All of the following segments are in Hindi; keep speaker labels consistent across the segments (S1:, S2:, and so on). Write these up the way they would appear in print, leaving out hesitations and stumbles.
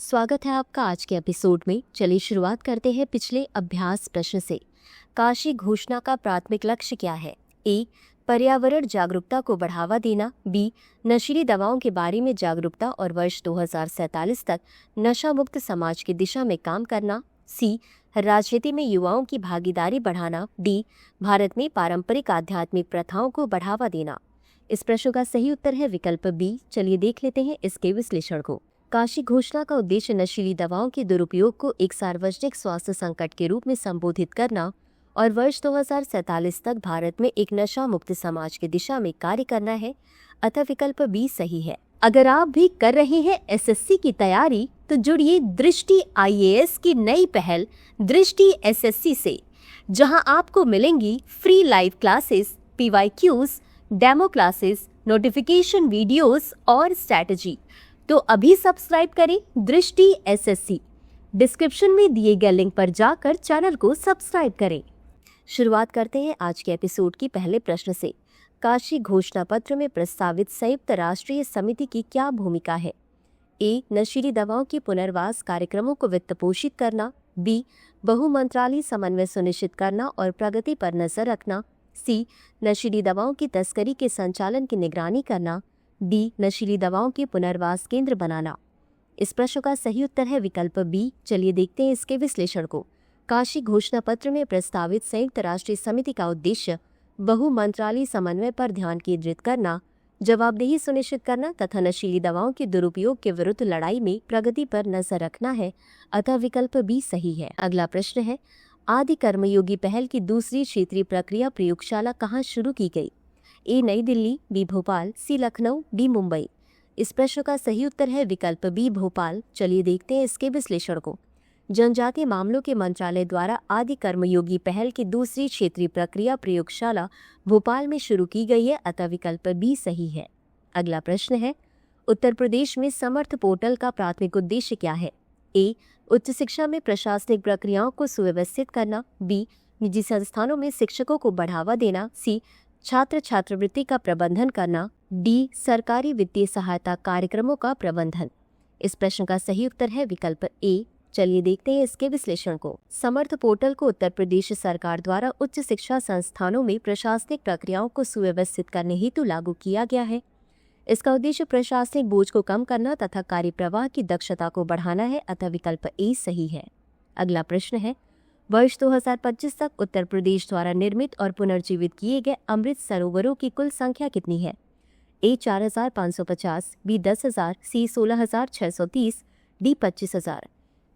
S1: स्वागत है आपका आज के एपिसोड में। चलिए शुरुआत करते हैं पिछले अभ्यास प्रश्न से। काशी घोषणा का प्राथमिक लक्ष्य क्या है? ए. पर्यावरण जागरूकता को बढ़ावा देना। बी. नशीली दवाओं के बारे में जागरूकता और वर्ष 2047 तक नशा मुक्त समाज की दिशा में काम करना। सी. राजनीति में युवाओं की भागीदारी बढ़ाना। डी. भारत में पारंपरिक आध्यात्मिक प्रथाओं को बढ़ावा देना। इस प्रश्न का सही उत्तर है विकल्प बी। चलिए देख लेते हैं इसके विश्लेषण को। काशी घोषणा का उद्देश्य नशीली दवाओं के दुरुपयोग को एक सार्वजनिक स्वास्थ्य संकट के रूप में संबोधित करना और वर्ष 2047 तक भारत में एक नशा मुक्त समाज की दिशा में कार्य करना है। अतः विकल्प बी सही है। अगर आप भी कर रहे हैं एसएससी की तैयारी तो जुड़िए दृष्टि आईएएस की नई पहल दृष्टि एसएससी से, जहां आपको मिलेंगी free live classes, PYQs, demo classes, notification videos और स्ट्रैटेजी। तो अभी सब्सक्राइब करें दृष्टि एसएससी। डिस्क्रिप्शन में दिए गए लिंक पर जाकर चैनल को सब्सक्राइब करें। शुरुआत करते हैं आज के एपिसोड की पहले प्रश्न से। काशी घोषणा पत्र में प्रस्तावित संयुक्त राष्ट्रीय समिति की क्या भूमिका है? ए. नशीली दवाओं के पुनर्वास कार्यक्रमों को वित्त पोषित करना। बी. बहुमंत्रालय समन्वय सुनिश्चित करना और प्रगति पर नजर रखना। सी. नशीली दवाओं की तस्करी के संचालन की निगरानी करना। डी. नशीली दवाओं के पुनर्वास केंद्र बनाना। इस प्रश्न का सही उत्तर है विकल्प बी। चलिए देखते हैं इसके विश्लेषण को। काशी घोषणा पत्र में प्रस्तावित संयुक्त राष्ट्रीय समिति का उद्देश्य बहुमंत्रालय समन्वय पर ध्यान केंद्रित करना, जवाबदेही सुनिश्चित करना तथा नशीली दवाओं के दुरुपयोग के विरुद्ध लड़ाई में प्रगति पर नजर रखना है। अतः विकल्प बी सही है। अगला प्रश्न है, आदि कर्मयोगी पहल की दूसरी क्षेत्रीय प्रक्रिया प्रयोगशाला कहाँ शुरू की गई? ए. नई दिल्ली, बी. भोपाल, सी. लखनऊ, डी. मुंबई। इस प्रश्न का सही उत्तर है विकल्प बी भोपाल। चलिए देखते हैं इसके विश्लेषण को। जनजातीय मामलों के मंत्रालय द्वारा आदि कर्मयोगी पहल की दूसरी क्षेत्रीय प्रक्रिया प्रयोगशाला भोपाल में शुरू की गई है। अतः विकल्प बी सही है। अगला प्रश्न है, उत्तर प्रदेश में समर्थ पोर्टल का प्राथमिक उद्देश्य क्या है? ए. उच्च शिक्षा में प्रशासनिक प्रक्रियाओं को सुव्यवस्थित करना। बी. निजी संस्थानों में शिक्षकों को बढ़ावा देना। सी. छात्र छात्रवृत्ति का प्रबंधन करना। डी. सरकारी वित्तीय सहायता कार्यक्रमों का प्रबंधन। इस प्रश्न का सही उत्तर है विकल्प ए। चलिए देखते हैं इसके विश्लेषण को। समर्थ पोर्टल को उत्तर प्रदेश सरकार द्वारा उच्च शिक्षा संस्थानों में प्रशासनिक प्रक्रियाओं को सुव्यवस्थित करने हेतु लागू किया गया है। इसका उद्देश्य प्रशासनिक बोझ को कम करना तथा कार्य प्रवाह की दक्षता को बढ़ाना है। अतः विकल्प ए सही है। अगला प्रश्न है, वर्ष 2025 तक उत्तर प्रदेश द्वारा निर्मित और पुनर्जीवित किए गए अमृत सरोवरों की कुल संख्या कितनी है? ए. 4,550, बी. 10,000, सी. 16,630, डी. 25,000।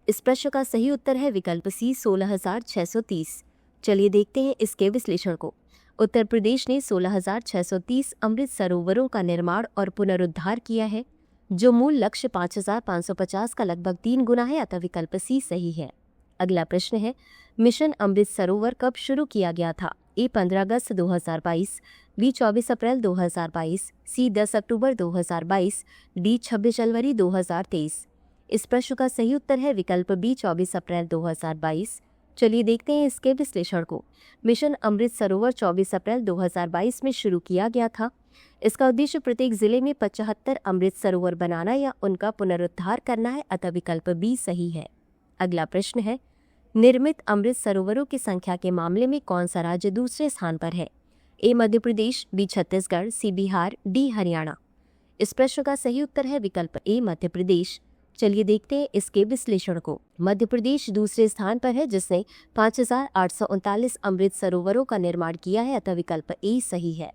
S1: इस प्रश्न का सही उत्तर है विकल्प सी 16,630। चलिए देखते हैं इसके विश्लेषण को। उत्तर प्रदेश ने 16,630 अमृत सरोवरों का निर्माण और पुनरुद्धार किया है, जो मूल लक्ष्य 5,550 का लगभग 3 गुना है। अतः विकल्प सी सही है। अगला प्रश्न है, मिशन अमृत सरोवर कब शुरू किया गया था? ए. 15 अगस्त 2022, बी. 24 अप्रैल 2022, सी. 10 अक्टूबर 2022, डी. 26 जनवरी 2023। इस प्रश्न का सही उत्तर है विकल्प बी 24 अप्रैल 2022। चलिए देखते हैं इसके विश्लेषण को। मिशन अमृत सरोवर 24 अप्रैल 2022 में शुरू किया गया था। इसका उद्देश्य प्रत्येक जिले में 75 अमृत सरोवर बनाना या उनका पुनरुद्धार करना है। अतः विकल्प बी सही है। अगला प्रश्न है, निर्मित अमृत सरोवरों की संख्या के मामले में कौन सा राज्य दूसरे स्थान पर है? ए. मध्य प्रदेश, बी. छत्तीसगढ़, सी. बिहार, डी. हरियाणा। इस प्रश्न का सही उत्तर है विकल्प ए मध्य प्रदेश। चलिए देखते हैं इसके विश्लेषण को। मध्य प्रदेश दूसरे स्थान पर है, जिसने 5,839 अमृत सरोवरों का निर्माण किया है। अतः विकल्प ए सही है।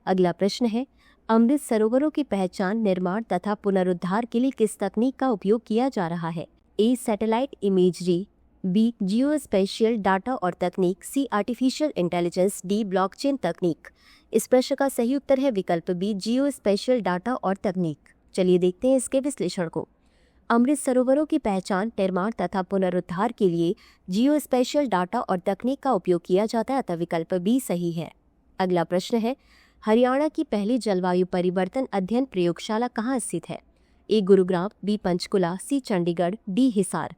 S1: अगला प्रश्न है, अमृत सरोवरों की पहचान, निर्माण तथा पुनरुद्धार के लिए किस तकनीक का उपयोग किया जा रहा है? A. Satellite imagery, B. Geo spatial data और तकनीक, C. Artificial intelligence, D. Blockchain तकनीक। इस प्रश्न का सही उत्तर है विकल्प बी जियो स्पेशियल डाटा और तकनीक। चलिए देखते हैं इसके विश्लेषण को। अमृत सरोवरों की पहचान, निर्माण तथा पुनरुद्धार के लिए जियो स्पेशियल डाटा और तकनीक का उपयोग किया जाता है। अतः विकल्प बी सही है। अगला प्रश्न है, हरियाणा की पहली जलवायु परिवर्तन अध्ययन प्रयोगशाला कहाँ स्थित है? ए. गुरुग्राम, बी. पंचकुला, सी. चंडीगढ़, डी. हिसार।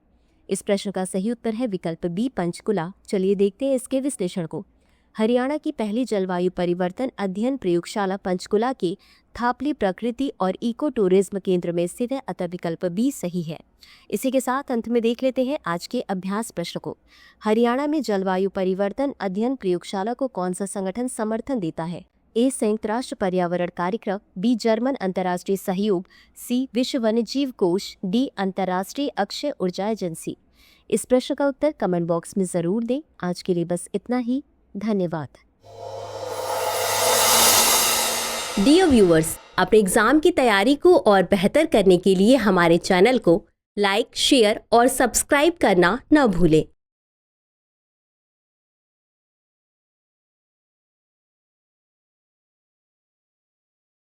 S1: इस प्रश्न का सही उत्तर है विकल्प बी पंचकुला। चलिए देखते हैं इसके विश्लेषण को। हरियाणा की पहली जलवायु परिवर्तन अध्ययन प्रयोगशाला पंचकुला के थापली प्रकृति और इको टूरिज्म केंद्र में स्थित है, अतः विकल्प बी सही है। इसी के साथ अंत में देख लेते हैं आज के अभ्यास प्रश्न को। हरियाणा में जलवायु परिवर्तन अध्ययन प्रयोगशाला को कौन सा संगठन समर्थन देता है? ए संयुक्त राष्ट्र पर्यावरण कार्यक्रम, बी जर्मन अंतर्राष्ट्रीय सहयोग, सी विश्व वन्यजीव कोष, डी अंतर्राष्ट्रीय अक्षय ऊर्जा एजेंसी। इस प्रश्न का उत्तर कमेंट बॉक्स में जरूर दें। आज के लिए बस इतना ही। धन्यवाद। डियर व्यूअर्स, अपने एग्जाम की तैयारी को और बेहतर करने के लिए हमारे चैनल को लाइक, शेयर और सब्सक्राइब करना न भूलें।